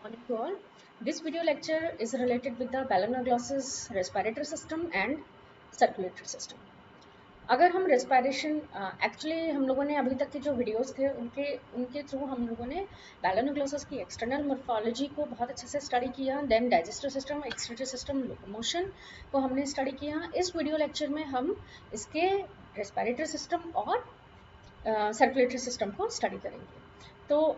Morning to all. This video lecture is related with the balanoglossus respiratory system and circulatory system. अगर हम respiration actually हम लोगों ने अभी तक के जो वीडियोस थे उनके थ्रू हम लोगों ने बैलोनोग्लोसस की एक्सटर्नल मॉर्फोलॉजी को बहुत अच्छे से स्टडी किया, then digestive system, excretory system, locomotion को हमने स्टडी किया। इस वीडियो लेक्चर में हम इसके रेस्पिरेटरी सिस्टम और सर्कुलेटरी सिस्टम को स्टडी करेंगे। तो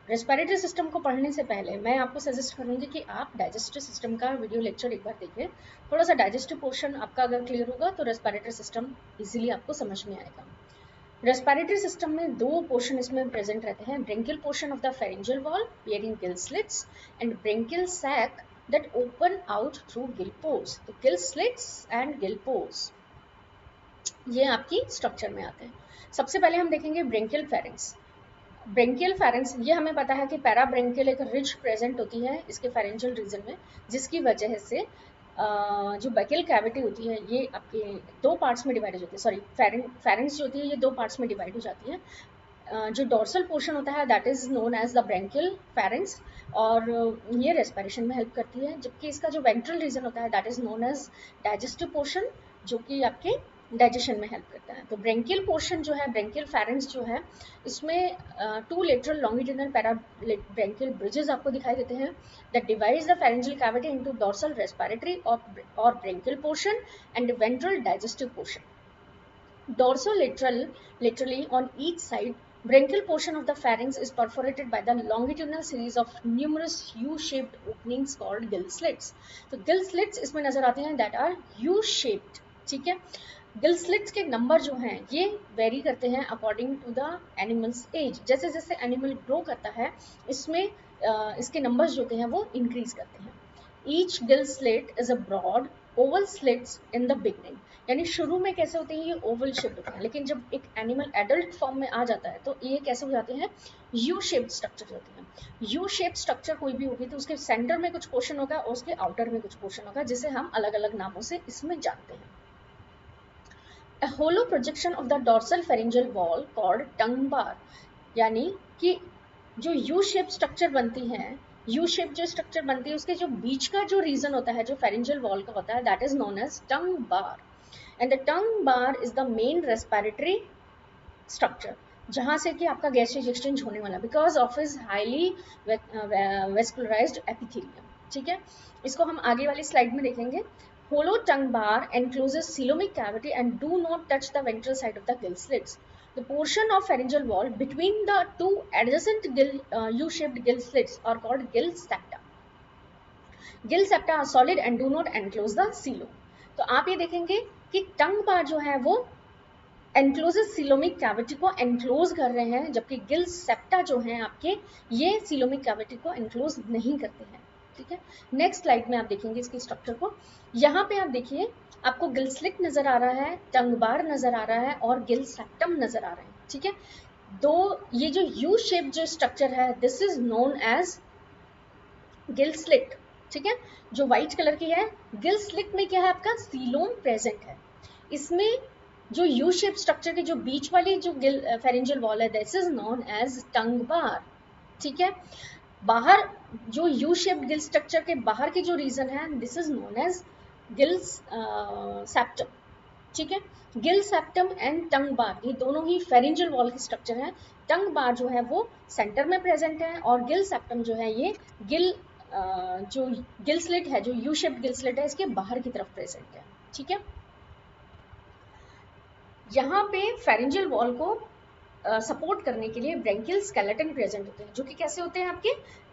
रेस्पिरेटरी सिस्टम को पढ़ने से पहले मैं आपको सजेस्ट करूंगी कि आप डाइजेस्टिव सिस्टम का वीडियो लेक्चर एक बार देखिए। थोड़ा सा डाइजेस्टिव पोर्शन आपका अगर क्लियर होगा तो रेस्पिरेटरी सिस्टम इजीली आपको समझ में आएगा। रेस्पिरेटरी सिस्टम में दो पोर्शन इसमें प्रेजेंट रहते हैं, branchial portion of the pharyngeal wall bearing gill slits and branchial sac that open out through gill pores. तो gill slits and gill pores ये आपकी स्ट्रक्चर में आते हैं। सबसे पहले हम देखेंगे ब्रेंकियल फेरिंग्स। ब्रेंकियल फेरिंग्स ये हमें पता है कि पैराब्रेंकियल एक रिज प्रेजेंट होती है इसके फेरेंजियल रीजन में, जिसकी वजह से जो बैकियल कैविटी होती है ये आपके दो पार्ट्स में डिवाइड हो जाती है। सॉरी, फेरिंग्स जो होती है ये दो पार्ट्स में डिवाइड हो जाती है। जो डोर्सल पोर्शन होता है that is known as the branchial pharynx और ये रेस्पिरेशन में हेल्प करती है, जबकि इसका जो वेंट्रल रीजन होता है that is known as digestive portion, जो कि आपके डाइजेशन में हेल्प करता है। तो ब्रेंकियल पोर्शन जो है, ब्रेंकियल फेरिंग्स जो है, इसमें two lateral longitudinal para branchial bridges आपको दिखाई देते हैं that divides the pharyngeal cavity into dorsal respiratory और branchial portion and ventral digestive portion. Dorsolaterally on each side, branchial portion of the pharynx is perforated by the longitudinal series of numerous U-shaped openings called gill slits. तो gill slits इसमें नजर आते हैं that are U-shaped, ठीक है। Gill slits के number जो हैं ये वेरी करते हैं according to the animals age. जैसे जैसे एनिमल ग्रो करता है इसमें इसके नंबर्स जो होते हैं वो इंक्रीज करते हैं। Each gill slit is a broad oval slits in the beginning, यानी शुरू में कैसे होते हैं ये ओवल शेप्ड होते हैं, लेकिन जब एक एनिमल एडल्ट फॉर्म में आ जाता है तो ये कैसे हो जाते हैं, यू शेप्ड स्ट्रक्चर होते हैं। यू शेप्ड स्ट्रक्चर कोई भी होगी तो उसके सेंटर में कुछ पोर्शन होगा और उसके आउटर में कुछ पोर्शन होगा, जिसे हम अलग अलग नामों से इसमें जानते हैं। A hollow projection of the dorsal pharyngeal wall called tongue bar, यानी कि जो यू शेप स्ट्रक्चर बनती है, यू शेप जो स्ट्रक्चर बनती है उसके जो बीच का जो रीजन होता है जो फेरिंजियल वॉल का होता है that is known as tongue bar and the tongue bar is the main respiratory structure, जहां से कि आपका गैसेज एक्सचेंज होने वाला because of is highly vascularized epithelium, ठीक है। इसको हम आगे वाली स्लाइड में देखेंगे। Hollow tongue bar encloses coelomic cavity and do not touch the ventral side of the gill slits. The portion of pharyngeal wall between the two adjacent U-shaped gill slits are called gill septa. Gill septa are solid and do not enclose the coelom. तो आप ये देखेंगे कि टंग बार जो है वो encloses coelomic cavity को enclose कर रहे हैं, जबकि गिल सेप्टा जो है आपके ये सीलोमिक कैविटी को एनक्लोज नहीं करते हैं, ठीक है। नेक्स्ट स्लाइड में आप देखेंगे इसकी स्ट्रक्चर को। यहाँ पे आप देखिए आपको गिल स्लिट नजर आ रहा है, टंग बार नजर आ रहा है और गिल सेप्टम नजर आ रहे हैं, ठीक है। दो ये जो यू शेप जो स्ट्रक्चर है this is known as gill slit, ठीक है। जो व्हाइट कलर की है गिल स्लिट में क्या है आपका सीलोम प्रेजेंट है। इसमें जो यू शेप स्ट्रक्चर के जो बीच वाली जो गिल फेरिंजियल वॉल है this is known as tongue बार, ठीक है। बाहर जो यू शेप्ड गिल स्ट्रक्चर के बाहर के जो रीजन है this is known as gill septum, ठीक है। Gill septum and tongue bar ये दोनों ही फेरिंजियल वॉल की स्ट्रक्चर है। टंग बार जो है वो सेंटर में प्रेजेंट है और गिल सेप्टम जो है ये जो गिल स्लिट है, जो यू शेप्ड गिल स्लिट है इसके बाहर की तरफ प्रेजेंट है, ठीक है। यहाँ पे फेरिंजियल वॉल को सपोर्ट करने के लिए ब्रेंकियल स्केलेटन प्रेजेंट होते हैं, जो कि कैसे होते हैं आपके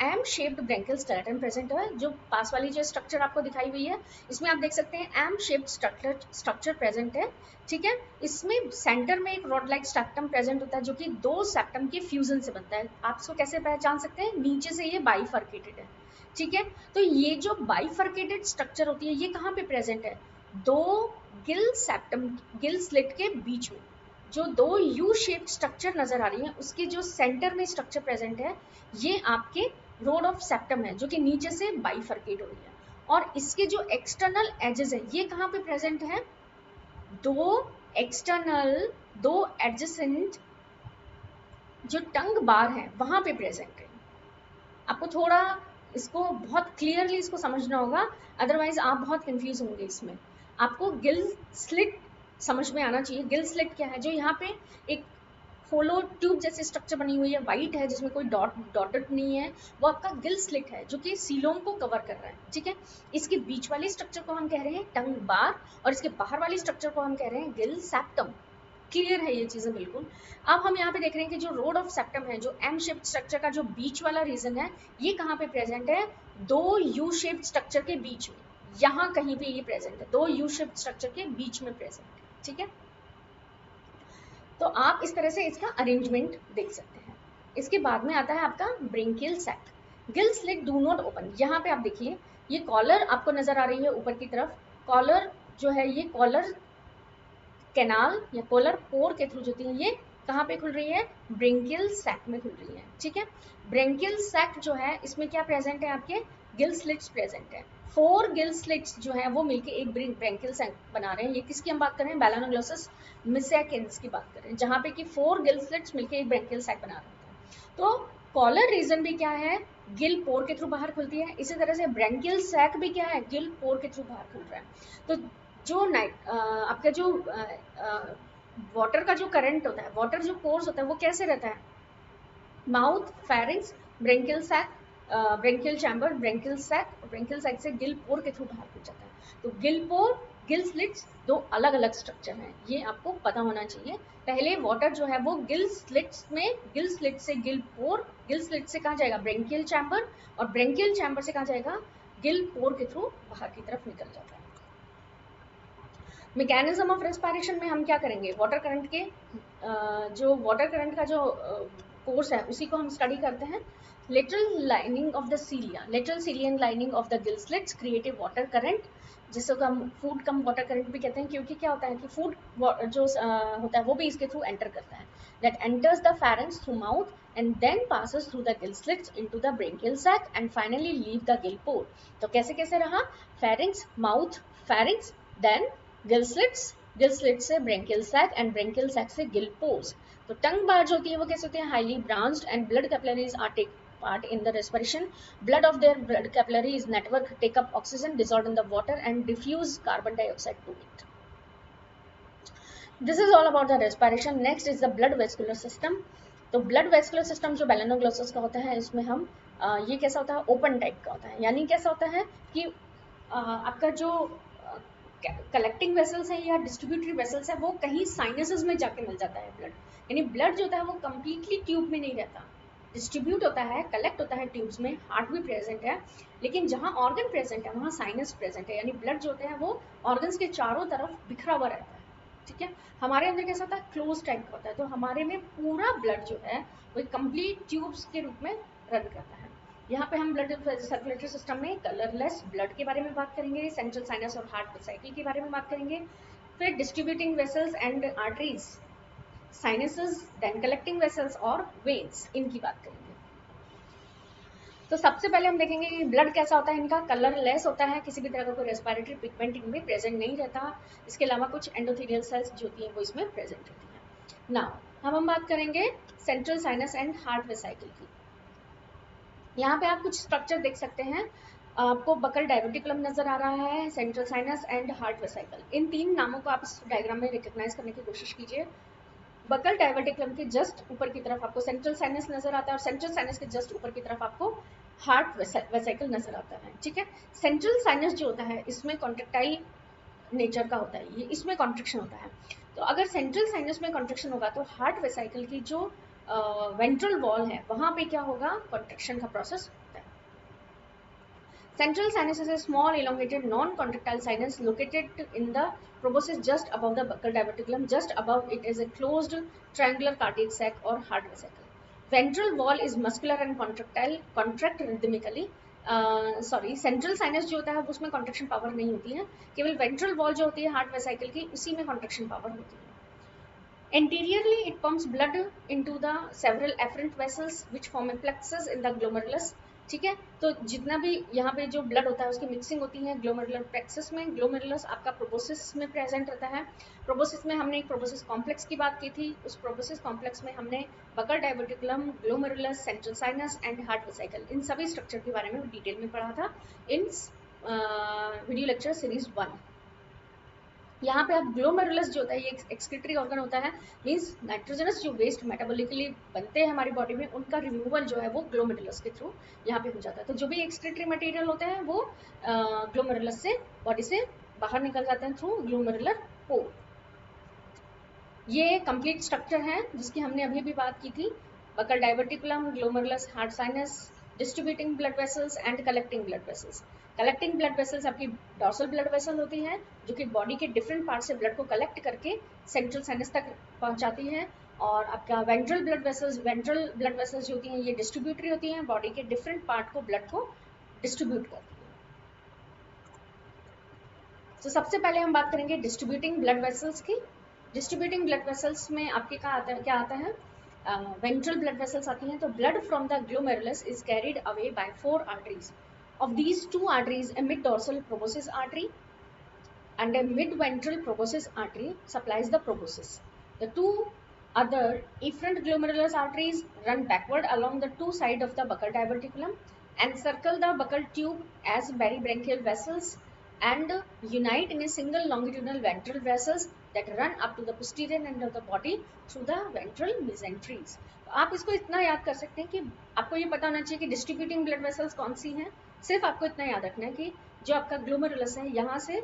M shaped branchial skeleton present है। जो पास वाली जो स्ट्रक्चर आपको दिखाई हुई है इसमें आप देख सकते हैं एम शेप्ड स्ट्रक्चर प्रेजेंट है, ठीक है। इसमें सेंटर में एक रॉड लाइक सेप्टम प्रेजेंट होता है जो कि दो सेप्टम के फ्यूजन से बनता है। आप इसको कैसे पहचान सकते हैं, नीचे से ये बाइफर्केटेड है, ठीक है। तो ये जो बाइफर्केटेड स्ट्रक्चर होती है ये कहाँ पे प्रेजेंट है, दो गिल सेप्टम गिल स्लिट के बीच में जो दो यू शेप्ड स्ट्रक्चर नजर आ रही है उसके जो सेंटर में स्ट्रक्चर प्रेजेंट है ये आपके रोड ऑफ सेप्टम है, जो कि नीचे से बाइफर्केट हो रही है। और इसके जो एक्सटर्नल एजेस है ये कहाँ पे प्रेजेंट है, दो एडजेसेंट जो टंग बार है वहां पे प्रेजेंट है। आपको थोड़ा इसको बहुत क्लियरली इसको समझना होगा, अदरवाइज आप बहुत कंफ्यूज होंगे इसमें। आपको गिल स्लिट समझ में आना चाहिए। गिल स्लिट क्या है, जो यहाँ पे एक होलो ट्यूब जैसे स्ट्रक्चर बनी हुई है, वाइट है, जिसमें कोई डॉटेड नहीं है, वो आपका गिल स्लिट है, जो कि सीलोम को कवर कर रहा है, ठीक है। इसके बीच वाली स्ट्रक्चर को हम कह रहे हैं टंग बार, और इसके बाहर वाली स्ट्रक्चर को हम कह रहे हैं गिल सेप्टम। क्लियर है ये चीजें बिल्कुल। अब हम यहाँ पे देख रहे हैं कि जो रोड ऑफ सेप्टम है, जो एम शेप्ड स्ट्रक्चर का जो बीच वाला रीजन है, ये कहाँ पे प्रेजेंट है, दो यू शेप्ड स्ट्रक्चर के बीच में, यहाँ कहीं पे ये प्रेजेंट है, दो यू शेप्ड स्ट्रक्चर के बीच में प्रेजेंट है, ठीक है। तो आप इस तरह से इसका अरेंजमेंट देख सकते हैं। इसके बाद में आता है आपका branchial sac. Gill slit do not open. यहाँ पे आप देखिए, ये कॉलर आपको नजर आ रही है ऊपर की तरफ। कॉलर जो है, ये कॉलर कैनाल या कॉलर पोर के थ्रू जो होती है, ये कहाँ पे खुल रही है, ब्रेंकियल सैक में खुल रही है, ठीक है। ब्रेंकियल सैक जो है, इसमें क्या प्रेजेंट है, आपके गिल स्लिट्स प्रेजेंट है। 4 गिल स्लिट्स जो है वो मिलके एक ब्रेंकियल सैक बना रहे हैं। ये किसकी हम बात कर रहे हैं, बैलानोग्लोसस मिसैकेंस की बात कर रहे हैं, जहाँ पे कि 4 गिल स्लिट्स मिलके एक ब्रेंकियल सैक बना रहे हैं। तो कॉलर रीजन भी क्या है, गिल पोर के थ्रू बाहर खुलती है। इसी तरह से ब्रेंकियल सैक भी क्या है, गिल पोर के थ्रू बाहर खुल रहा है। तो जो आपका जो वाटर का जो करंट होता है, वाटर जो कोर्स होता है, वो कैसे रहता है, mouth, pharynx, branchial sac, branchial chamber, branchial sac, branchial sac से गिल पोर के थ्रू बाहर खुल जाता है। तो गिल पोर, गिल स्लिट्स दो अलग अलग स्ट्रक्चर हैं, ये आपको पता होना चाहिए। पहले वाटर जो है वो गिल स्लिट्स में, गिल स्लिट से गिल पोर, गिल स्लिट से कहाँ जाएगा, ब्रेंकियल चैम्बर, और ब्रेंकियल चैम्बर से कहाँ जाएगा, गिल पोर के थ्रू बाहर की तरफ निकल जाता है। मैकेनिज्म ऑफ रेस्पिरेशन में हम क्या करेंगे, वाटर करंट के जो वाटर करंट का जो कोर्स है उसी को हम स्टडी करते हैं। Lateral lining of the cilia, lateral ciliated lining of the gill slits create a water current, जिसको हम फूड कम वाटर करंट भी कहते हैं, क्योंकि क्या होता है कि फूड जो होता है वो भी इसके थ्रू एंटर करता है। That enters the pharynx through mouth and then passes through the gill slits into the bronchial sac and finally leave the gill pore। तो कैसे कैसे रहा, pharynx, mouth, pharynx, then gill slits से branchial sac and branchial sac से gill pores. तो टंग बार जो होती है वो कैसे होती है, highly branched and blood capillaries are take part in the respiration, blood of their blood capillaries network take up oxygen dissolved in the water and diffuse carbon dioxide to it. This is all about the respiration. Next is the blood vascular system। तो blood vascular system जो बैलेनोग्लोसस का होता है, इसमें हम ये कैसा होता है, ओपन टाइप का होता है। यानी कैसा होता है कि आपका जो कलेक्टिंग वेसल्स है या डिस्ट्रीब्यूटरी वेसल्स है, वो कहीं साइनसेस में जाके मिल जाता है ब्लड। यानी ब्लड जो होता है वो कंप्लीटली ट्यूब में नहीं रहता, डिस्ट्रीब्यूट होता है, कलेक्ट होता है ट्यूब्स में, हार्ट भी प्रेजेंट है, लेकिन जहाँ ऑर्गन प्रेजेंट है वहाँ साइनस प्रेजेंट है। यानी ब्लड जो होता है वो ऑर्गन्स के चारों तरफ बिखरा हुआ रहता है, ठीक है। हमारे अंदर कैसा होता है, क्लोज टाइप का होता है। तो हमारे में पूरा ब्लड जो है वो कंप्लीट ट्यूब्स के रूप में रन करता है। यहाँ पे हम ब्लड सर्कुलेटरी सिस्टम में कलरलेस ब्लड के बारे में बात करेंगे, सेंट्रल साइनस और हार्ट साइकिल के बारे में बात करेंगे, फिर distributing vessels and arteries, sinuses, then collecting vessels और वेन्स, इनकी बात करेंगे। तो सबसे पहले हम देखेंगे कि ब्लड कैसा होता है, इनका कलरलेस होता है, किसी भी तरह का कोई रेस्पिरेटरी पिगमेंट इनमें प्रेजेंट नहीं रहता। इसके अलावा कुछ एंडोथेलियल सेल्स जो होती हैं वो इसमें प्रेजेंट रहती हैं। नाउ हम बात करेंगे central sinus and heart vesicle की। यहाँ पे आप कुछ स्ट्रक्चर देख सकते हैं, आपको बकल डायवर्टिकुलम नजर आ रहा है, central sinus and heart vesicle, इन तीन नामों को आप इस डायग्राम में रिकॉग्नाइज करने की कोशिश कीजिए। बकल डायवर्टिकुलम के जस्ट ऊपर की तरफ आपको सेंट्रल साइनस नजर आता है और सेंट्रल साइनस के जस्ट ऊपर की तरफ आपको हार्ट वेसाइकल नजर आता है, ठीक है। सेंट्रल साइनस जो होता है इसमें कॉन्ट्रेक्टाइल नेचर का होता है, ये इसमें कॉन्ट्रेक्शन होता है। तो अगर सेंट्रल साइनस में कॉन्ट्रेक्शन होगा तो हार्ट वेसाइकल की जो वेंट्रल वॉल है वहां पे क्या होगा, कॉन्ट्रेक्शन का प्रोसेस होता है। Central sinus is a small elongated non-contractile sinus located in the proboscis just above the buccal diverticulum. Just above it is a closed triangular cardiac sac or heart vesicle. Ventral wall is muscular and contractile, contract rhythmically. Central sinus जो होता है उसमें contraction power नहीं होती है, केवल ventral wall जो होती है हार्ट वेसाइकल की उसी में कॉन्ट्रेक्शन पावर होती है। Anteriorly, it pumps blood into the several afferent vessels which form a plexus in the glomerulus. ठीक है। तो जितना भी यहाँ पे जो ब्लड होता है उसकी मिक्सिंग होती है ग्लोमेरुलर प्लेक्सस में। ग्लोमेरुलस आपका प्रोबोसिस में प्रेजेंट रहता है। प्रोबोसिस में हमने एक प्रोबोसिस कॉम्प्लेक्स की बात की थी। उस प्रोबोसिस कॉम्प्लेक्स में हमने buccal diverticulum, glomerulus, central sinus and heart vesicle, इन सभी स्ट्रक्चर के बारे में डिटेल में पढ़ा था इन वीडियो लेक्चर सीरीज 1। यहाँ पे आप ग्लोमेरुलस जो होता है ये एक्सक्रीटरी ऑर्गन होता है, मींस नाइट्रोजनस जो वेस्ट मेटाबॉलिकली बनते हैं हमारी बॉडी में उनका रिमूवल जो है वो ग्लोमेरुलस के थ्रू यहाँ पे हो जाता है। तो जो भी एक्सक्रीटरी मटेरियल होते हैं वो ग्लोमेरुलस से बॉडी से बाहर निकल जाते हैं थ्रू ग्लोमेरुलर पोर। ये कंप्लीट स्ट्रक्चर है जिसकी हमने अभी भी बात की थी। Buccal diverticulum, glomerulus, heart sinus, distributing blood vessels and collecting blood vessels. Collecting blood vessels आपकी डॉर्सल ब्लड वेसल होती है जो कि बॉडी के डिफरेंट पार्ट से ब्लड को कलेक्ट करके सेंट्रल साइनस तक पहुंचाती है। और आपका वेंट्रल ब्लड वेसल्स जो होती हैं ये डिस्ट्रीब्यूटरी होती हैं, बॉडी के डिफरेंट पार्ट को ब्लड को डिस्ट्रीब्यूट करती है। तो सबसे पहले हम बात करेंगे डिस्ट्रीब्यूटिंग ब्लड वेसल्स की। डिस्ट्रीब्यूटिंग ब्लड वेसल्स में आपके क्या आता है वेंट्रल ब्लड वेसल्स आती हैं। तो blood from the glomerulus is carried away by 4 arteries. Of these 2 arteries, a mid dorsal proboscis artery and a mid ventral proboscis artery supplies the proboscis. The 2 other efferent glomerular arteries run backward along the 2 sides of the buccal diverticulum and circle the buccal tube as peribranchial vessels and unite in a single longitudinal ventral vessels that run up to the posterior end of the body through the ventral mesenteries. तो आप इसको इतना याद कर सकते हैं कि आपको ये पता होना चाहिए कि डिस्ट्रीब्यूटिंग ब्लड वेसल्स कौन सी हैं। सिर्फ आपको इतना याद रखना है कि जो आपका ग्लोमेरुलस है यहाँ से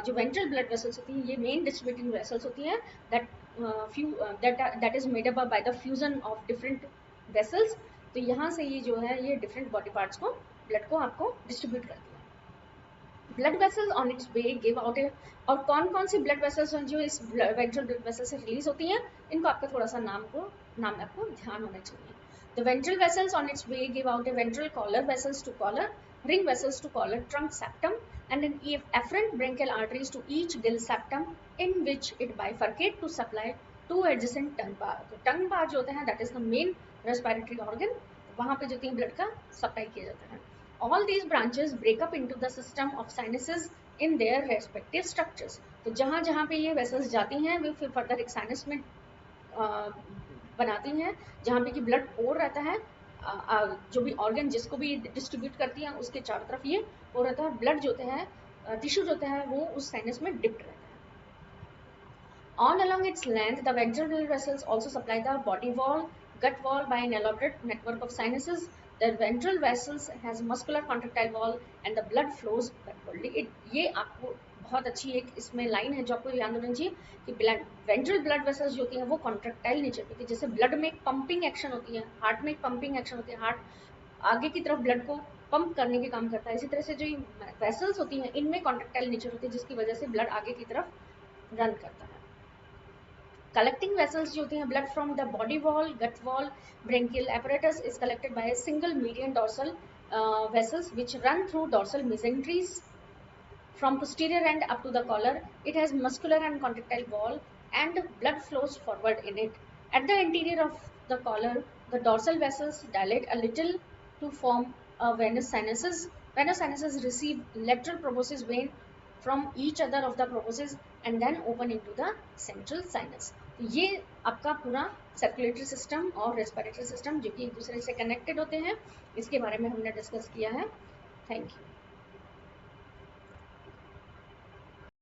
जो वेंट्रल ब्लड वेसल्स होती हैं ये मेन डिस्ट्रीब्यूटिंग वेसल्स होती हैं that is made up by the fusion of different vessels। तो यहाँ से ये जो है ये डिफरेंट बॉडी पार्ट्स को ब्लड को आपको डिस्ट्रीब्यूट करती है। Blood vessels on it's way give out और कौन कौन सी ब्लड वेसल्स जो इस वेंट्रल ब्लड वेसल से रिलीज होती हैं इनको आपका थोड़ा सा नाम आपको ध्यान होना चाहिए। The ventral vessels on its way give out a ventral collar vessels to collar, ring vessels to collar trunk septum, and an afferent branchial arteries to each gill septum, in which it bifurcate to supply 2 adjacent tongue bar। तो tongue bar जो होता है that is the main respiratory organ, वहाँ पे जो blood का supply किया जाता है। All these branches break up into the system of sinuses in their respective structures। तो जहाँ जहाँ पे ये vessels जाती हैं वे फिर फर्दर एक साइनस में बनाती हैं जहाँ पे कि ब्लड पोर रहता है। जो भी ऑर्गन जिसको भी डिस्ट्रीब्यूट करती है उसके चारों तरफ ये पोर रहता है। ब्लड जो होता है टिश्यू जो होता है वो उस साइनस में डिप्ट रहता है। On along its length, the ventral blood vessels also supply the body wall, gut wall by an elaborate network of sinuses। The ventral vessels has muscular contractile wall and the blood flows backwardly। ये आपको बहुत अच्छी एक इसमें line है जो आपको याद होना चाहिए कि वेंट्रल ब्लड वेसल्स जो होती हैं वो कॉन्ट्रेक्टाइल नेचर की होती है। जैसे ब्लड में एक पंपिंग एक्शन होती है, हार्ट में एक पंपिंग एक्शन होती है, हार्ट आगे की तरफ ब्लड को पंप करने के काम करता है। इसी तरह से जो वेसल्स होती हैं इनमें कॉन्ट्रेक्टाइल नेचर होती है जिसकी वजह से ब्लड आगे की तरफ रन करता है। कलेक्टिंग वेसल्स जो होती हैं blood from the body wall, gut wall, branchial apparatus is collected by a single median dorsal vessels which run through dorsal mesenteries from posterior end up to the collar। It has muscular and contractile wall and blood flows forward in it। At the interior of the collar, the dorsal vessels dilate a little to form a venous sinuses। Venous sinuses receive lateral proboscis vein from each other of the proboscis and then open into the central sinus। ये आपका पूरा circulatory system और respiratory system जो कि एक दूसरे से connected होते हैं इसके बारे में हमने डिस्कस किया है। Thank you.